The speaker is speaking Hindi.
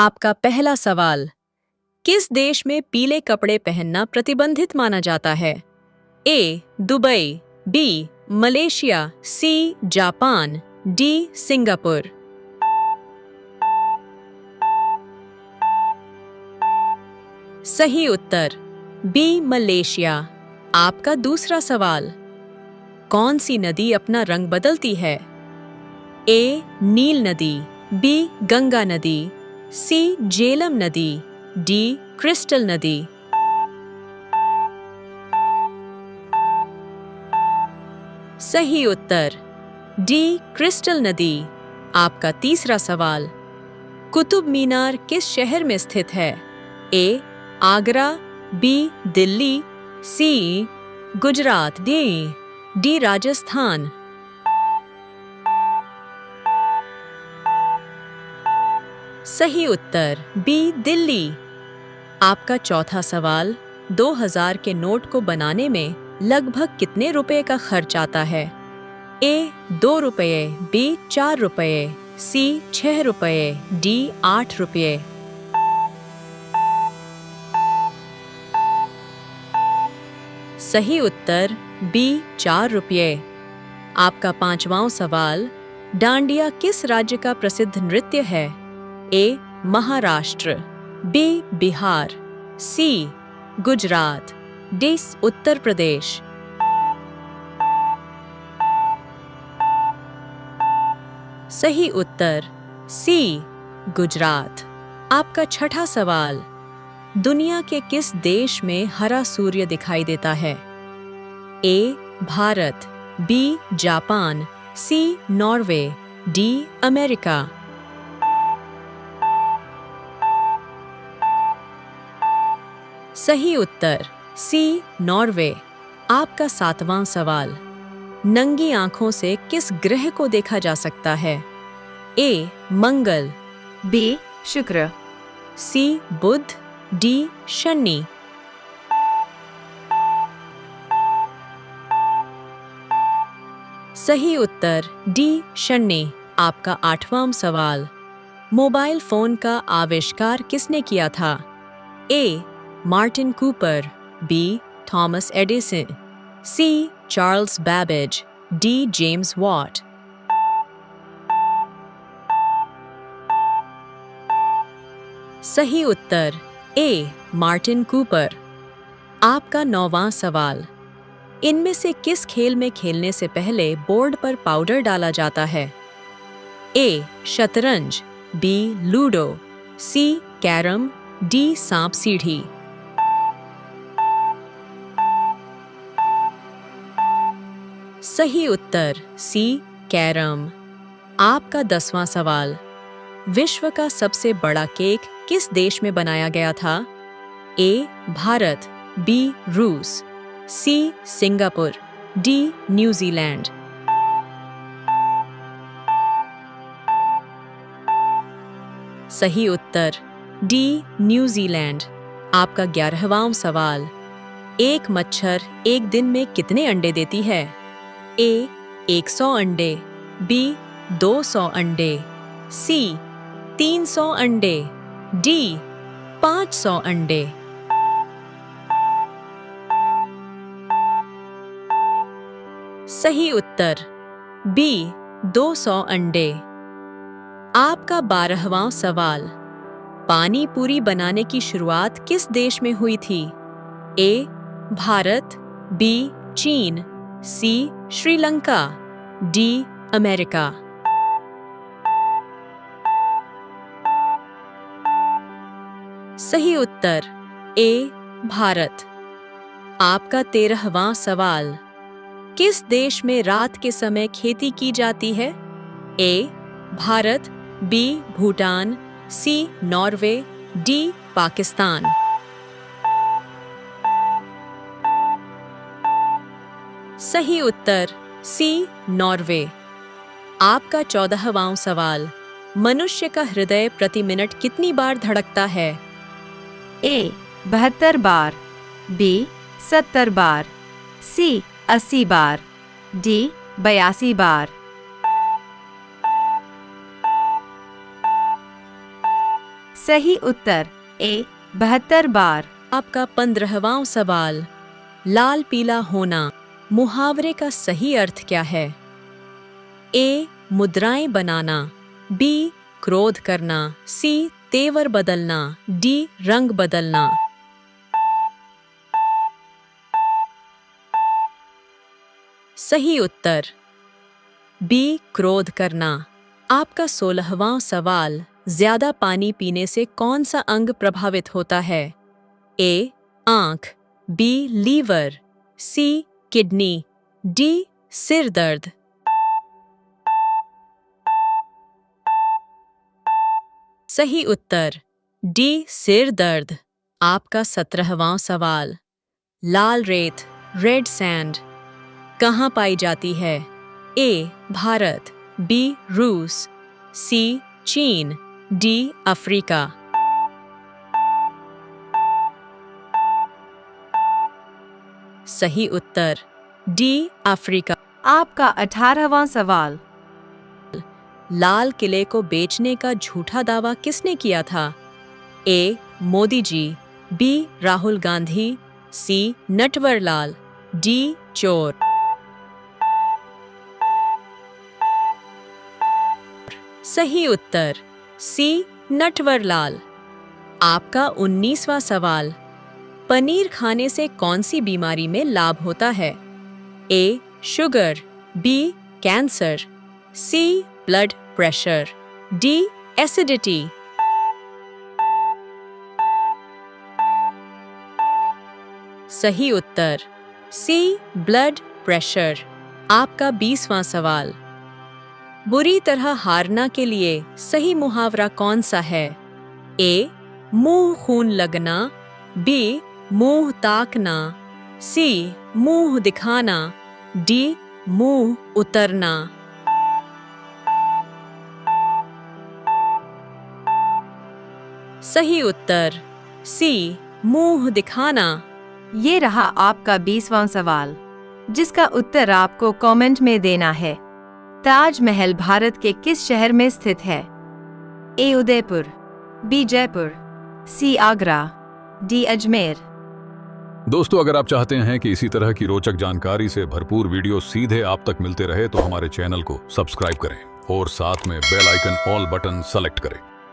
आपका पहला सवाल, किस देश में पीले कपड़े पहनना प्रतिबंधित माना जाता है? A. Dubai, B. Malaysia, C. Japan, D. Singapore. सही उत्तर बी. मलेशिया। आपका दूसरा सवाल, कौन सी नदी अपना रंग बदलती है? ए. नील नदी, बी. गंगा नदी, सी. झेलम नदी, डी. क्रिस्टल नदी। सही उत्तर डी. क्रिस्टल नदी। आपका तीसरा सवाल, कुतुब मीनार किस शहर में स्थित है? ए. आगरा, बी. दिल्ली, सी. गुजरात, डी. राजस्थान। सही उत्तर बी. दिल्ली। आपका चौथा सवाल, 2000 के नोट को बनाने में लगभग कितने रुपए का खर्च आता है? ए. 2 रुपये, बी. 4 रुपये, सी. 6 रुपये, डी. 8 रुपये। सही उत्तर बी. 4 रुपये। आपका पांचवां सवाल, डांडिया किस राज्य का प्रसिद्ध नृत्य है? ए. महाराष्ट्र, बी. बिहार, सी. गुजरात, डी. उत्तर प्रदेश। सही उत्तर सी. गुजरात। आपका छठा सवाल, दुनिया के किस देश में हरा सूर्य दिखाई देता है? A. Bharat, B. Japan, C. Norway, D. America. सही उत्तर सी. नॉर्वे। आपका सातवां सवाल, नंगी आंखों से किस ग्रह को देखा जा सकता है? ए. मंगल, बी. शुक्र, सी. बुध, डी. शनि। सही उत्तर डी. शनि। आपका आठवां सवाल, मोबाइल फोन का आविष्कार किसने किया था? A. Martin Cooper, B. Thomas Edison, C. Charles Babbage, D. James Watt. सही उत्तर ए. Martin Cooper. आपका नौवां सवाल, इनमें से किस खेल में खेलने से पहले बोर्ड पर पाउडर डाला जाता है? ए. शतरंज, B. Ludo, C. Carrom, D. सांप सीढ़ी। सही उत्तर सी. कैरम। आपका 10वां सवाल, विश्व का सबसे बड़ा केक किस देश में बनाया गया था? ए. भारत, बी. रूस, सी. Singapore, D. न्यूजीलैंड। सही उत्तर डी. न्यूजीलैंड। आपका 11वां सवाल, एक मच्छर एक दिन में कितने अंडे देती है? ए. 100 अंडे, बी. 200 अंडे, सी. 300 अंडे, डी. 500 अंडे। सही उत्तर बी. 200 अंडे। आपका 12वां सवाल, पानी पूरी बनाने की शुरुआत किस देश में हुई थी? ए. भारत, बी. चीन, सी. श्रीलंका, डी. अमेरिका। सही उत्तर ए. भारत। आपका 13वां सवाल, किस देश में रात के समय खेती की जाती है? A. Bharat, B. Bhutan, C. Norway, D. Pakistan. सही उत्तर सी. नॉर्वे। आपका 14वां सवाल, मनुष्य का हृदय प्रति मिनट कितनी बार धड़कता है? ए. 72 बार, बी. 70 बार, सी. 80 बार, डी. 82 बार। सही उत्तर ए 72 बार। आपका 15वां सवाल, लाल पीला होना मुहावरे का सही अर्थ क्या है? ए मुद्राएं बनाना, बी क्रोध करना, सी तेवर बदलना, डी रंग बदलना। सही उत्तर बी क्रोध करना। आपका 16वां सवाल, ज्यादा पानी पीने से कौन सा अंग प्रभावित होता है? ए आंख, B liver, C kidney, D सिर दर्द। सही उत्तर डी सिर दर्द। आपका 17वां सवाल, लाल रेत रेड सैंड कहाँ पाई जाती है? ए भारत, बी रूस, सी चीन, डी अफ्रीका। सही उत्तर डी अफ्रीका। आपका 18वां सवाल, लाल किले को बेचने का झूठा दावा किसने किया था? ए मोदी जी, बी राहुल गांधी, सी नटवरलाल, डी चोर। सही उत्तर सी नटवरलाल। आपका 19वां सवाल, पनीर खाने से कौन सी बीमारी में लाभ होता है? ए शुगर, बी कैंसर, सी ब्लड प्रेशर, डी एसिडिटी। सही उत्तर सी ब्लड प्रेशर। आपका 20वां सवाल, बुरी तरह हारना के लिए सही मुहावरा कौन सा है? ए मुंह खून लगना, बी मुंह ताकना, सी मुंह दिखाना, डी मुंह उतरना। सही उत्तर सी मुंह दिखाना। ये रहा आपका 20वां सवाल, जिसका उत्तर आपको कमेंट में देना है। ताजमहल भारत के किस शहर में स्थित है? ए उदयपुर, बी जयपुर, सी आगरा, डी अजमेर। दोस्तों, अगर आप चाहते हैं कि इसी तरह की रोचक जानकारी से भरपूर वीडियो सीधे आप तक मिलते रहे तो हमारे चैनल को सब्सक्राइब करें और साथ में बेल आइकन ऑल बटन सेलेक्ट करें।